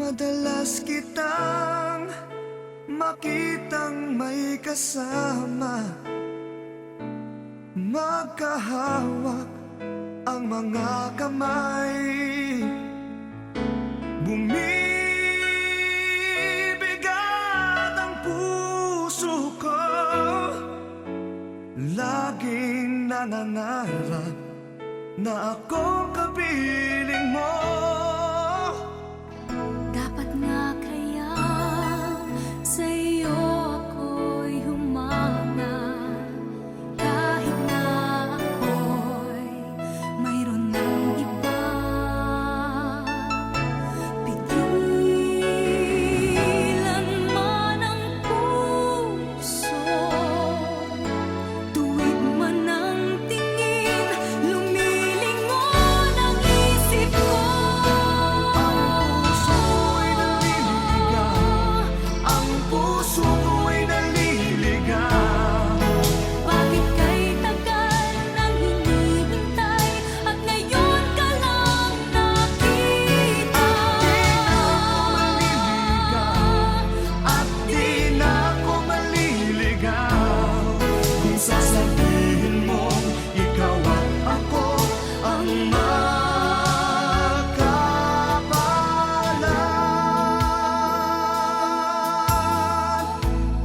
Madalas kitang makitang may kasama, magkahawak ang mga kamay. Bumibigat ang puso ko, laging nangangarap na ako kapiling mo. Dapat nga kaya sa'yo ako'y humanga, kahit na ako'y mayroon ng iba. Pigilan man ang puso, tuwid man ang tingin, lumilingon ang isip ko. Ang puso ko'y naliligaw. Bakit kay tagal nang hinihintay at ngayon ka lang nakita? At di na ako maliligaw kung sasabihin mong ikaw at ako ang magkapalan.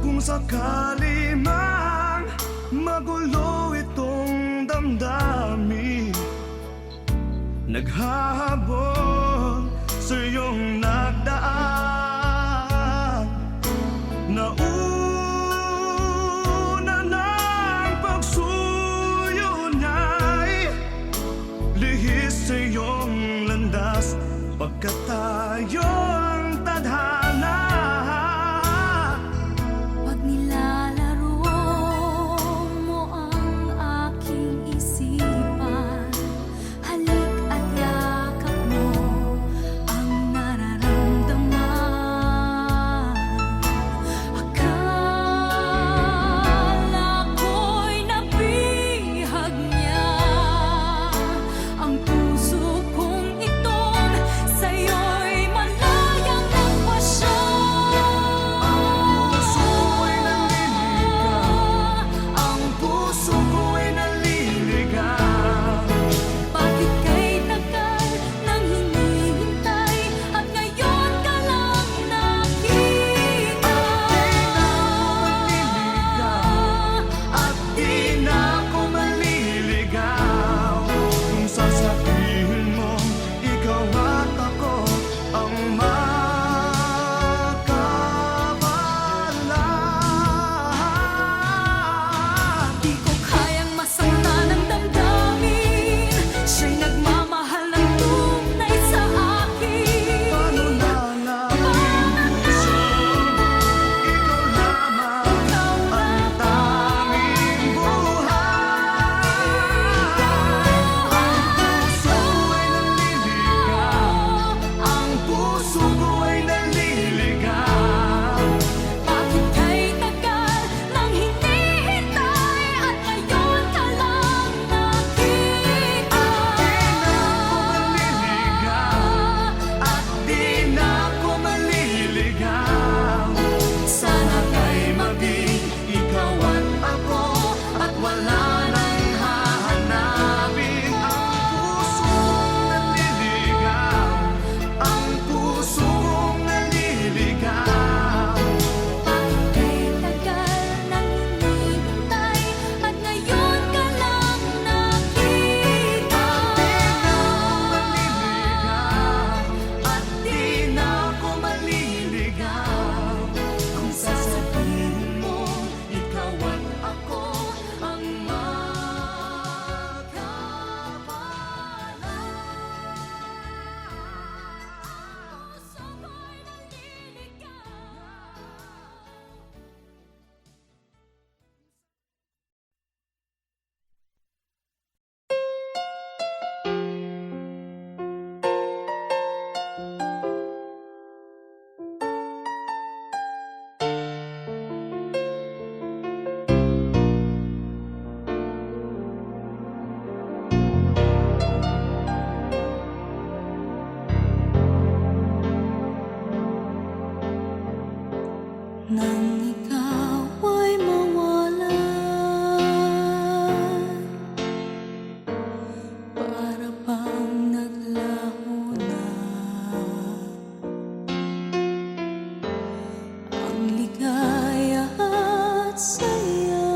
Kung sakali mang magulo itong damdamin, naghahabol sa iyong nagdaan, nauna ng pagsuyo niya'y lihis sa iyong landas, pagkat tayo ang tadhana. Pag nilalaro mo ang aking isipan, halik at yakap mo ang nararamdaman. Akala ko'y nabihag niya ang puso kong itong sa'yo'y malalaman. nang ikaw ay mawalan. Para bang naglaho na ang ligaya at saya.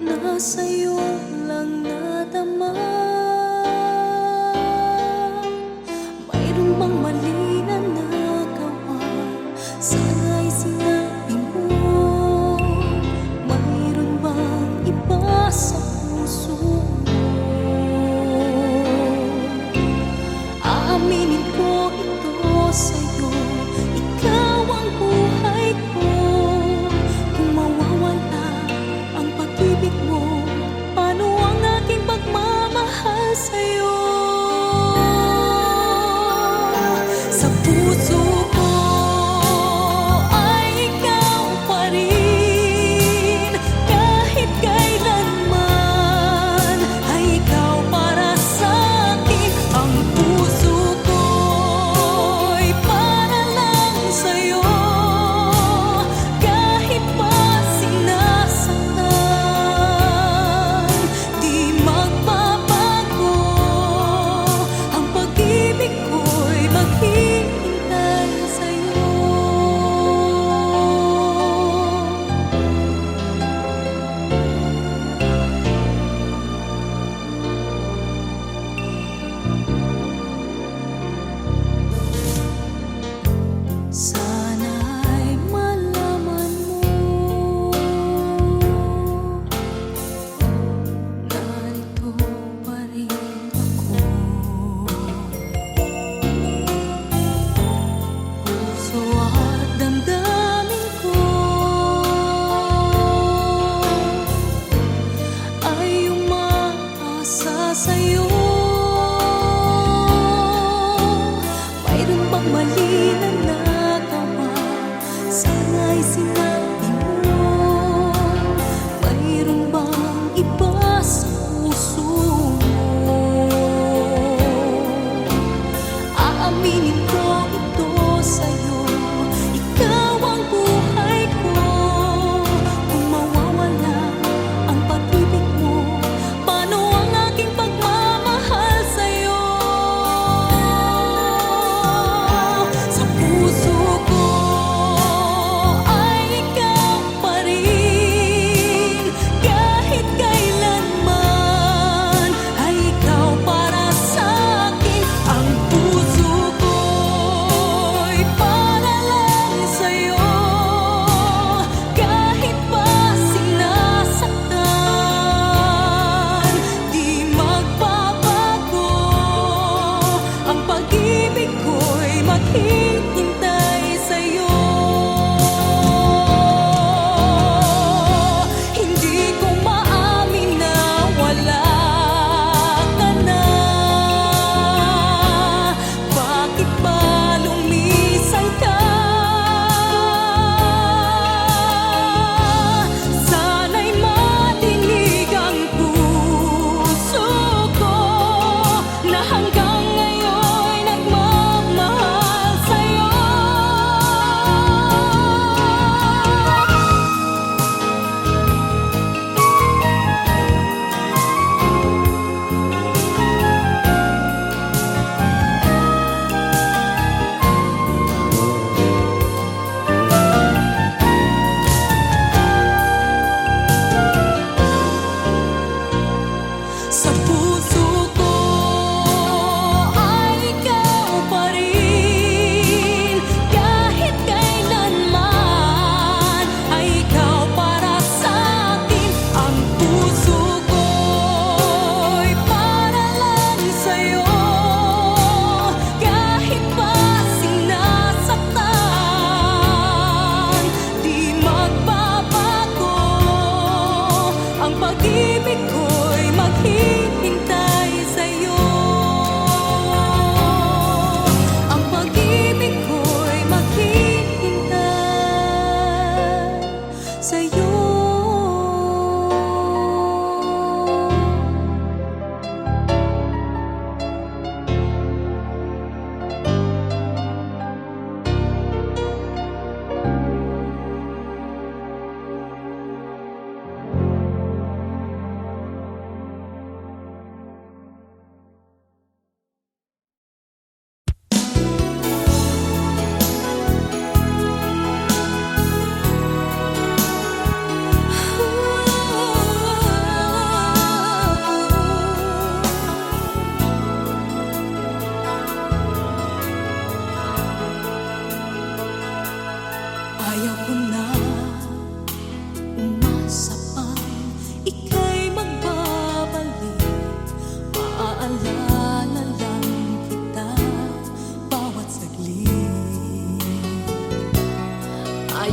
Nasa'yo lang nadama. Mayroon bang mali na nagawa?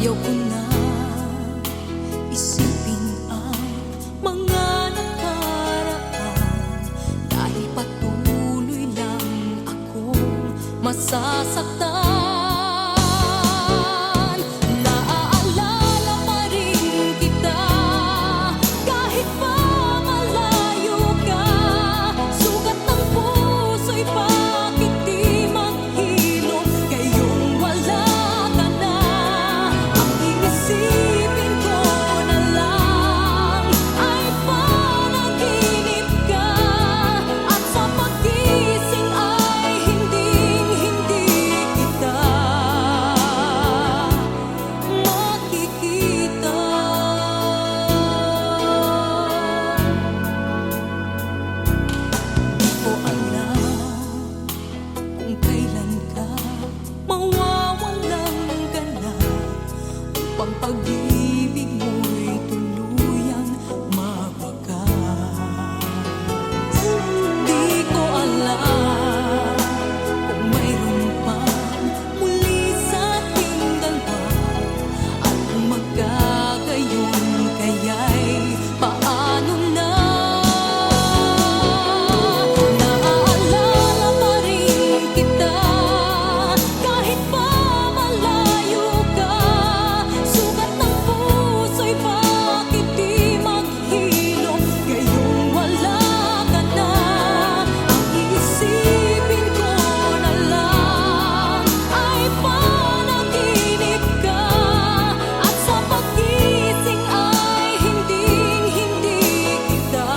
Ayaw ko na isipin ang mga nakaraan, dahil patuloy lang akong masasaktan. Naaalala pa rin kita kahit pa malayo ka. Sugat ng puso'y bakit di maghilom ngayong wala ka na. Ang iisipin ko na lang ay panaginip ka, at sa paggising ay hinding-hindi kita makikita. Di ko alam kung kailan ka mawawalang gana, upang pag-ibig mo'y tuluyang mawakas. Di ko alam kung mayroon pang muli sa ating dalawa, at kung magkagayon kaya'y paano na. Naaalala pa rin kita kahit pa malayo ka. Sugat ng puso'y bakit di maghilom ngayong wala ka na. Ang iisipin ko na lang ay panaginip ka, at sa paggising ay hinding-hindi kita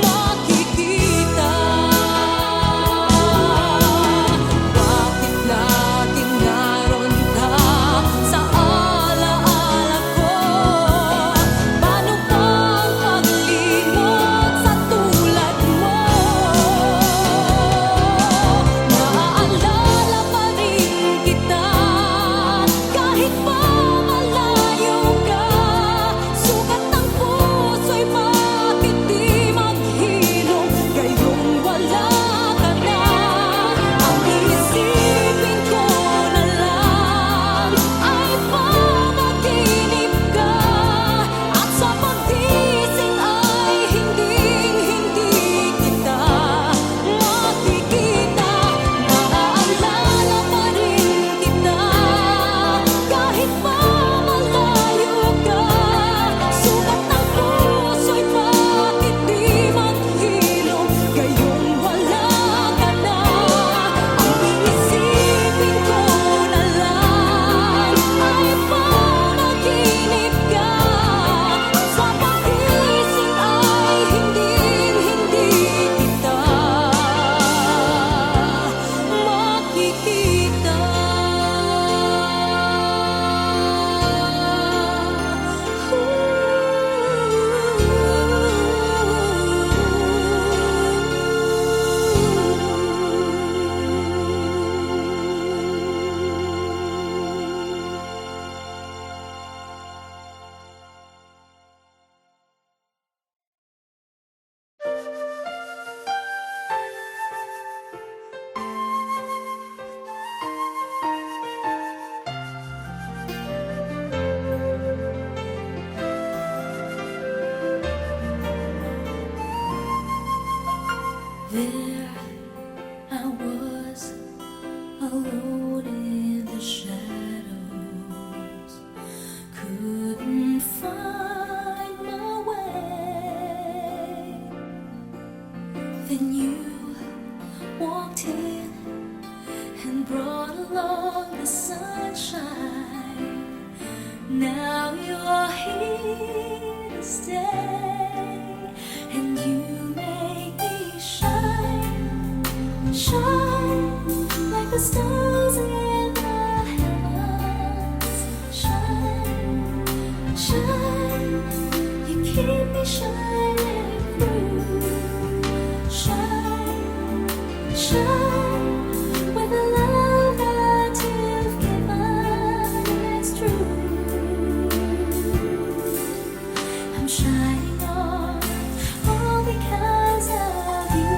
makikita. Bakit laging naroon ka sa alaala ko? Paano bang paglimot sa tulad mo? Naaalala pa rin kita kahit pa malayo ka. Sugat ng puso'y bakit di maghilom ngayong wala ka na. Ang iisipin ko na lang ay panaginip ka, at sa paggising ay hinding-hindi kita makikita. Naaalala pa rin kita kahit pa malayo ka. Sugat ng puso'y bakit di maghilom ngayong wala ka na. Ang iisipin ko na lang ay panaginip ka, at sa paggising ay hinding-hindi kita makikita. There I was, alone in the shadows, couldn't find my way. Then you walked in and brought along the sunshine. Now you're here to stay, and you make me shine, shine like the stars in the heavens. Shine, shine, you keep me shining through. Shine, shine, with the love that you've given, it's true. I'm shining on all because of you.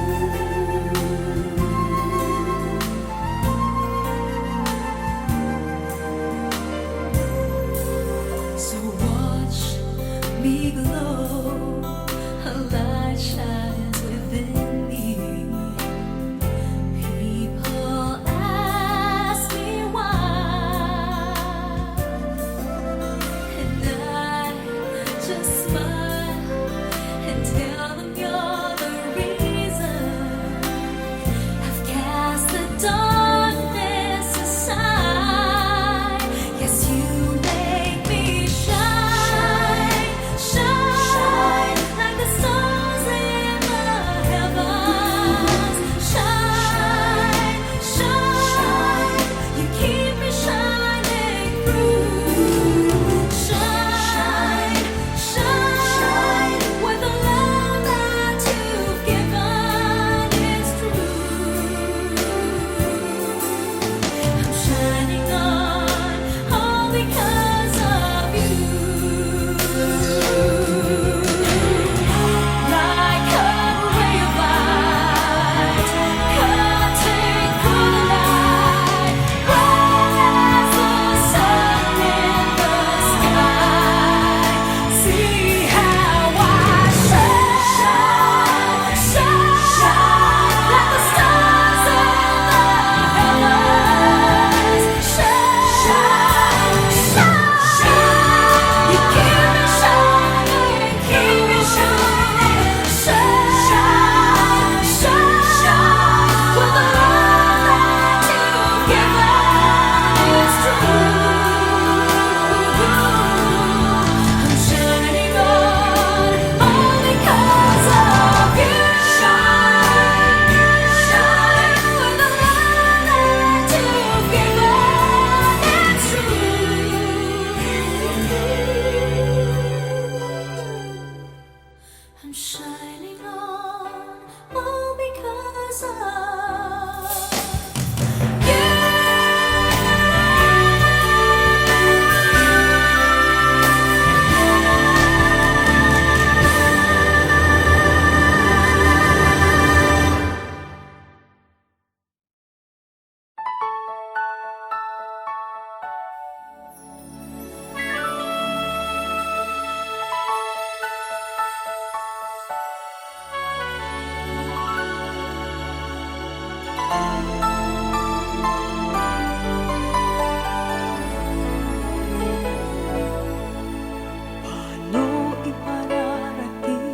Paano ipararating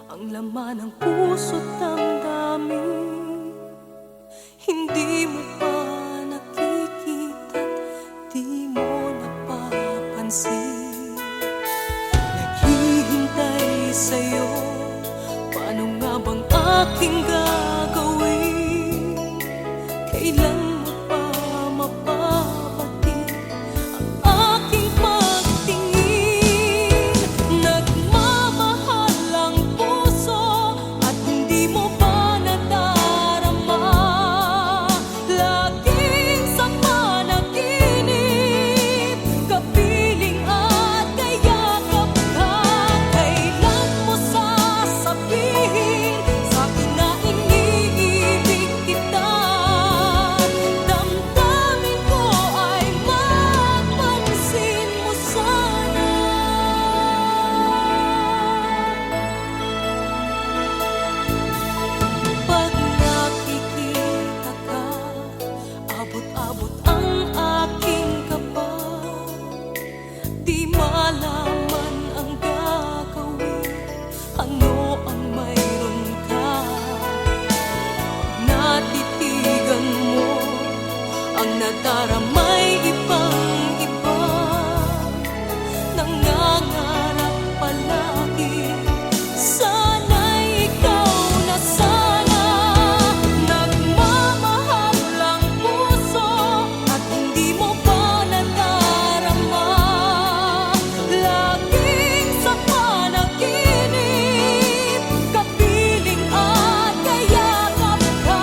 ang laman ng puso't damdamin? Hindi mo pa nakikita't di mo napapansin. Naghihintay sa'yo, paano nga bang aking gagawin? Kailan mo pa mapapatid ang aking pagtingin? Nagmamahal ang puso at hindi mo pa nadarama. Laging sa panaginip, kapiling at kayakap ka. Kailan mo sasabihin sa'kin na iniibig kita? Damdamin ko ay mapansin mo sana. Pag nakikita ka, abot-abot ang aking kaba. Di malaman ang gagawin, ano ang mayroon ka. Natitigan mo ang nadaramay ibang-iba. Nangangarap palagi, sana'y ikaw na sana. Nagmamahal ang puso at hindi mo pa nadarama. Laging sa panaginip, kapiling at kayakap ka.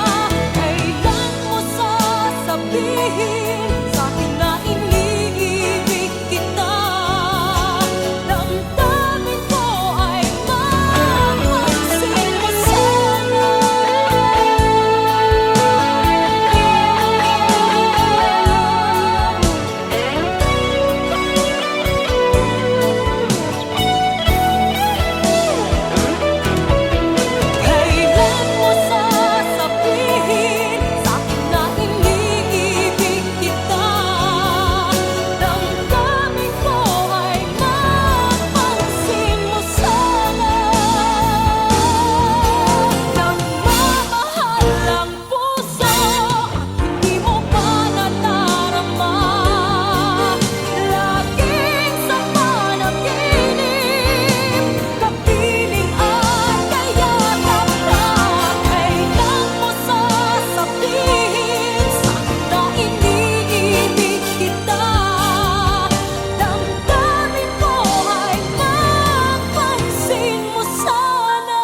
Kailan mo sasabihin sa'kin na iniibig kita? Damdamin ko ay mapansin mo sana. Kailan mo sasabihin sa'kin na iniibig kita? Damdamin ko ay mapansin mo sana. Nagmamahal ang puso at hindi mo pa nadarama. Laging sa panaginip, kapiling at kayakap ka. Kailan mo sasabihin sa'kin na iniibig kita? Damdamin ko ay mapansin mo sana.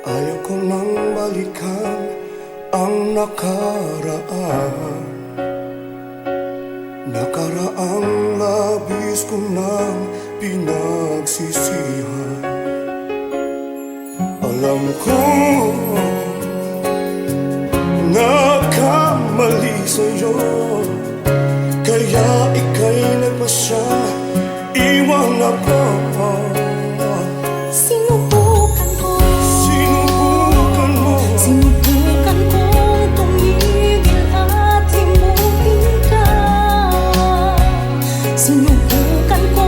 Ayoko nang balikan ang nakaraan. Nakaraang labis ko nang pinagsisihan. Alam ko nagkamali sa'yo, kaya ika'y nagpasya iwan ako. Sinubukan ko, Sinubukan mo, sinubukan kong tumigil at himukin ka. Sinubukan ko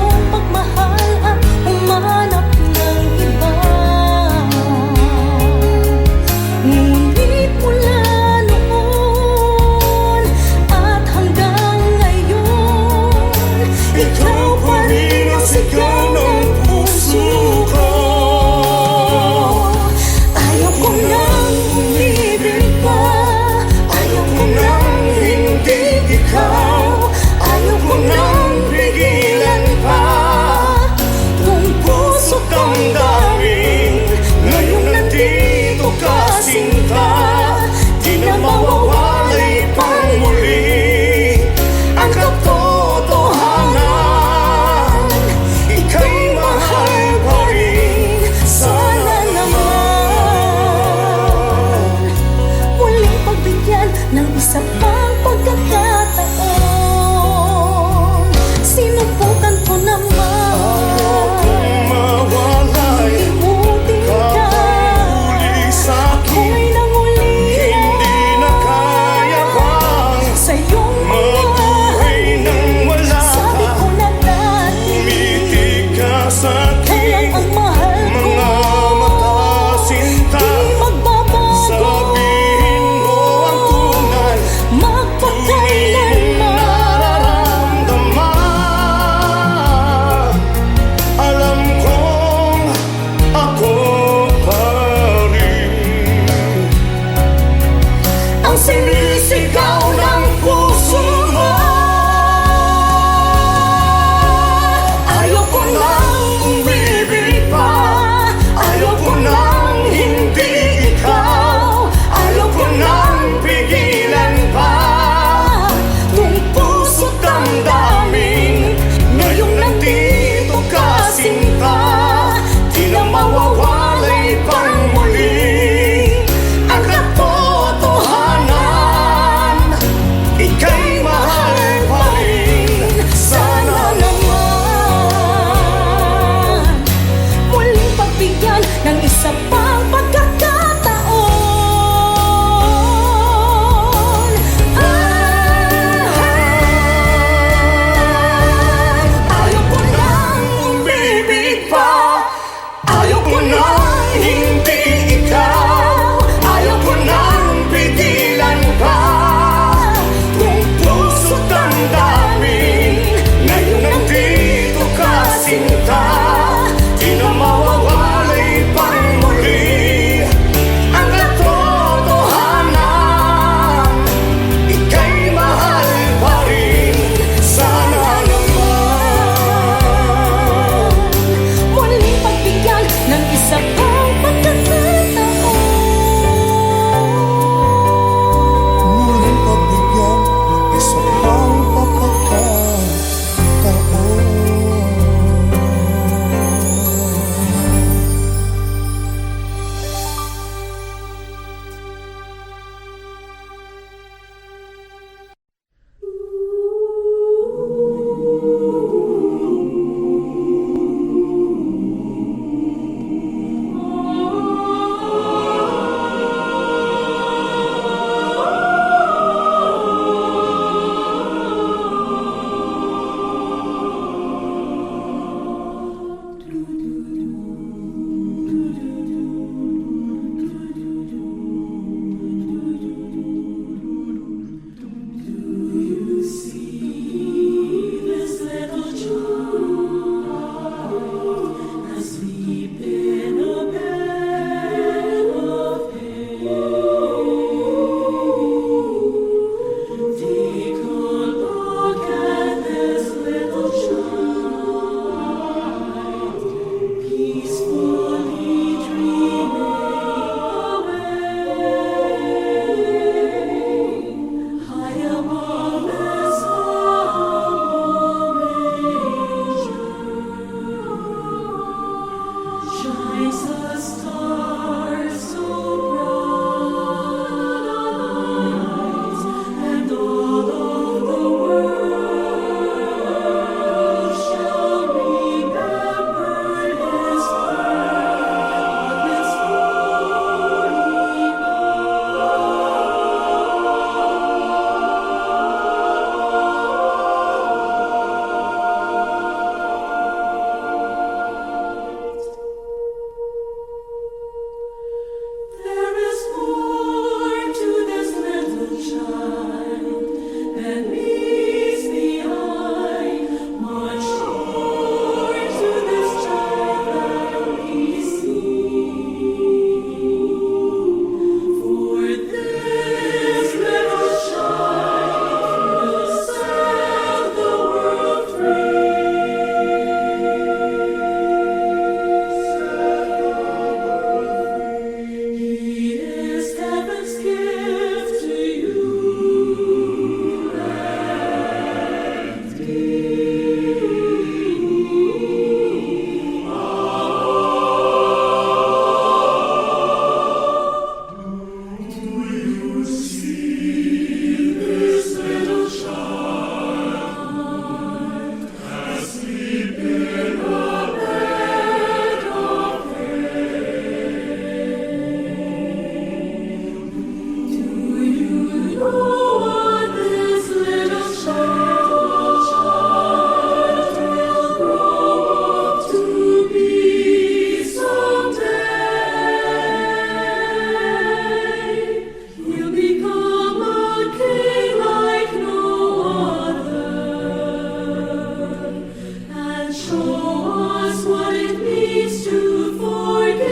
us what it means to forgive.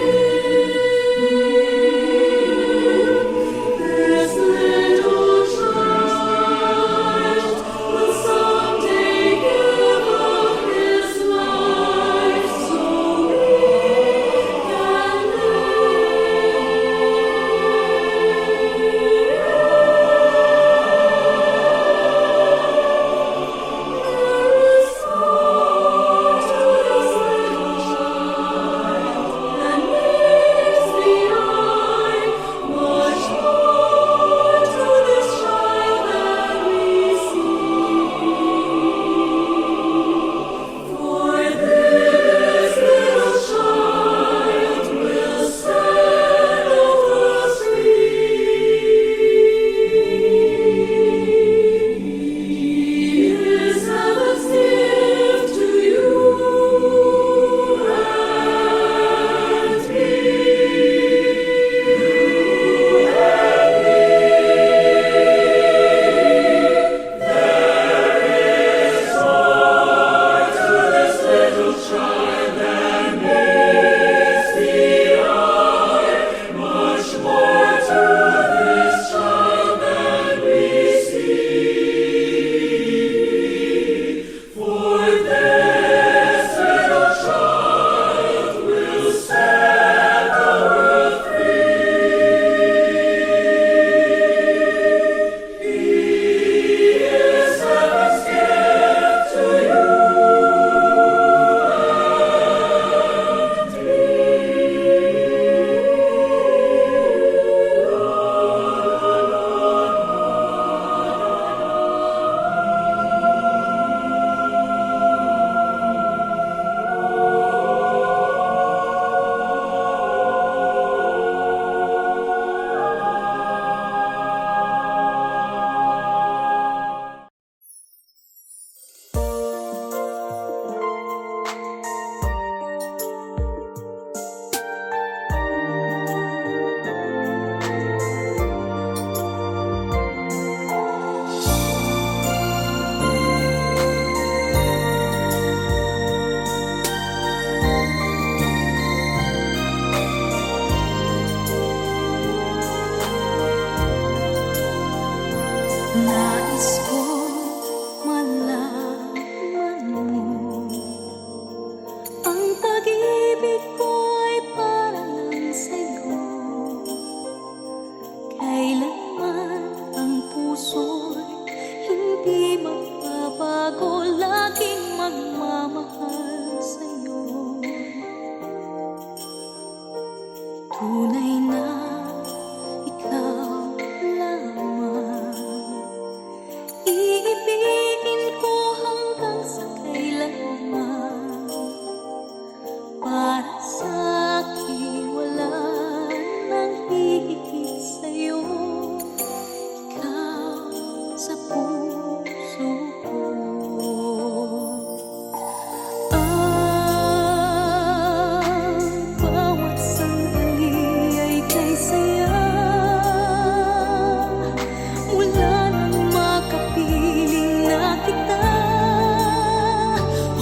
This little child will someday give up his life so we can nais ko malaman mo ang pag-ibig ko ay para lang sa'yo. Kailanman ang puso'y hindi magbabago, laging magmamahal sa'yo. Tunay na ikaw lamang, iibigin ko hanggang sa kailanman. Para sa akin wala nang hihigit sa'yo, ikaw sa puso ko. Ang bawat sandali ay kay saya, mula nang makapiling na kita.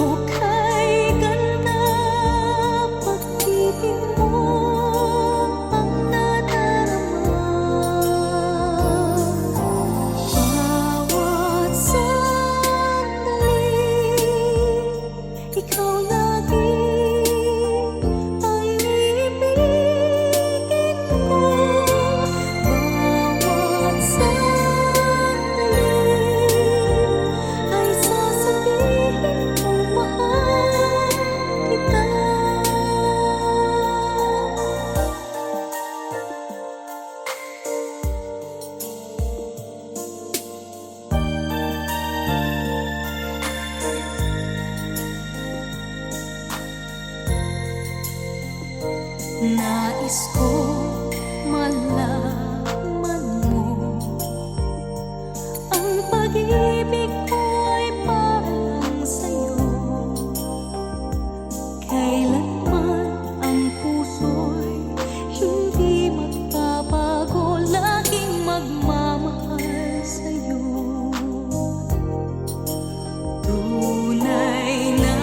O kay ganda, pag-ibig mo ang nadarama. Bawat sandali, ikaw lagi ang ibigin ko. Bawat sandali ay sasabihin kong mahal kita. Nais ko malaman mo ang pag-ibig ko ay para lang sa'yo. Kailanman ang puso'y hindi magbabago, laging magmamahal sa'yo. Tunay na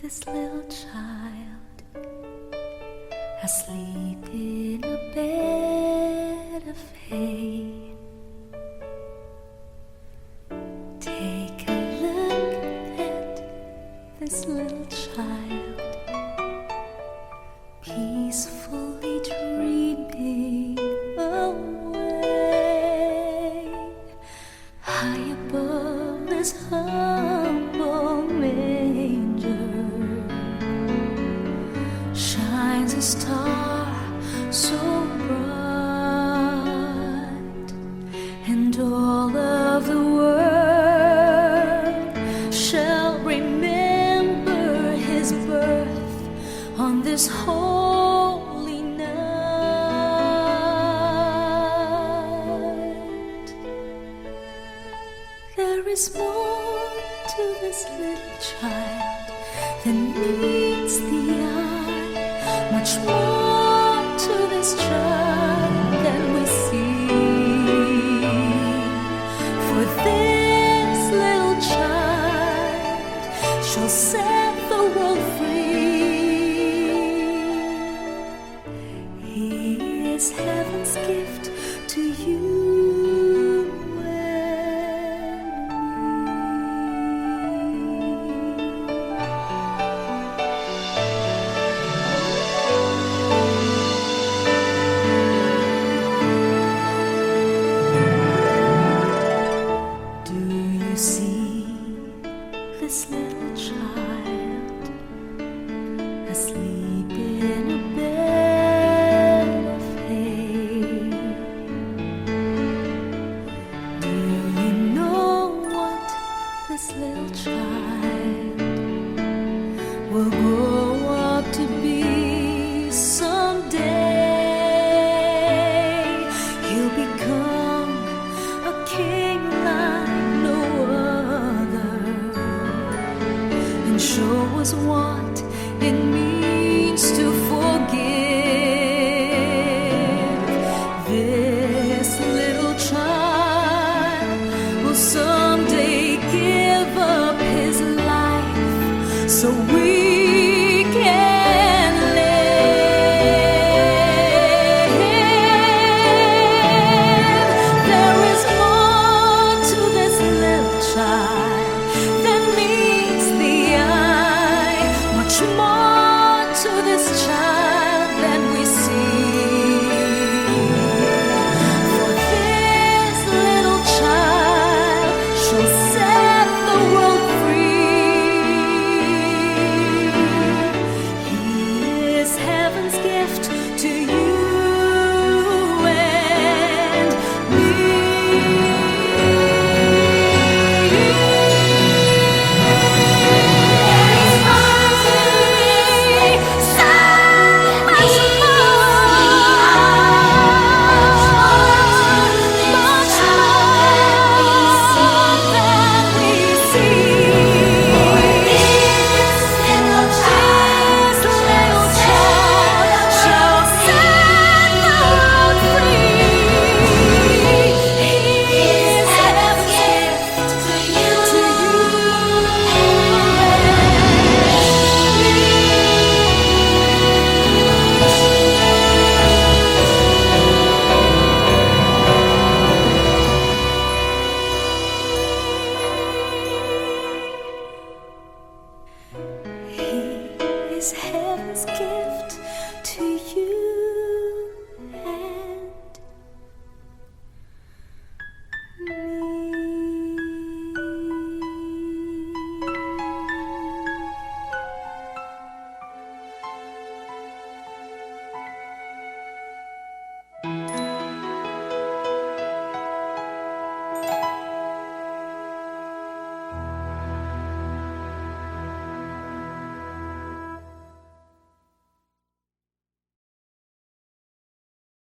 this little child asleep in a bed of hay. Take a look at this little child, peacefully dreaming away. High above this humble manger shines a star so bright, and all of the world shall remember his birth on this holy night. There is more to this little child than meets the eye, much more to this child than we see. For this little child shall set the world free. He is heaven's gift to you this little child asleep in a bed of hay. Do you know what this little child will grow up to be someday? He'll become a king like no other, and show us what it means to forgive. This little child will someday give up his life so we